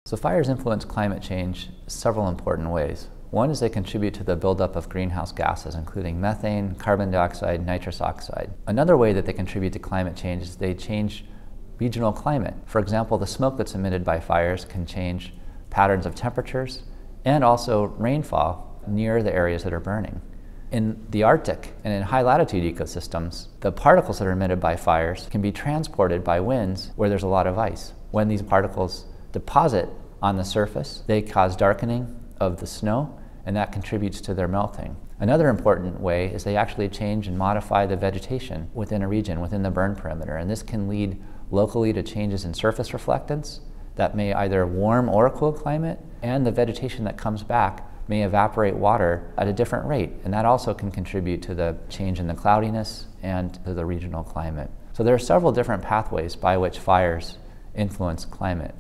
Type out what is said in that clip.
So fires influence climate change several important ways. One is they contribute to the buildup of greenhouse gases, including methane, carbon dioxide, nitrous oxide. Another way that they contribute to climate change is they change regional climate. For example, the smoke that's emitted by fires can change patterns of temperatures and also rainfall near the areas that are burning. In the Arctic and in high latitude ecosystems, the particles that are emitted by fires can be transported by winds where there's a lot of ice. When these particles deposit on the surface, they cause darkening of the snow, and that contributes to their melting. Another important way is they actually change and modify the vegetation within a region, within the burn perimeter, and this can lead locally to changes in surface reflectance that may either warm or cool climate, and the vegetation that comes back may evaporate water at a different rate, and that also can contribute to the change in the cloudiness and to the regional climate. So there are several different pathways by which fires influence climate.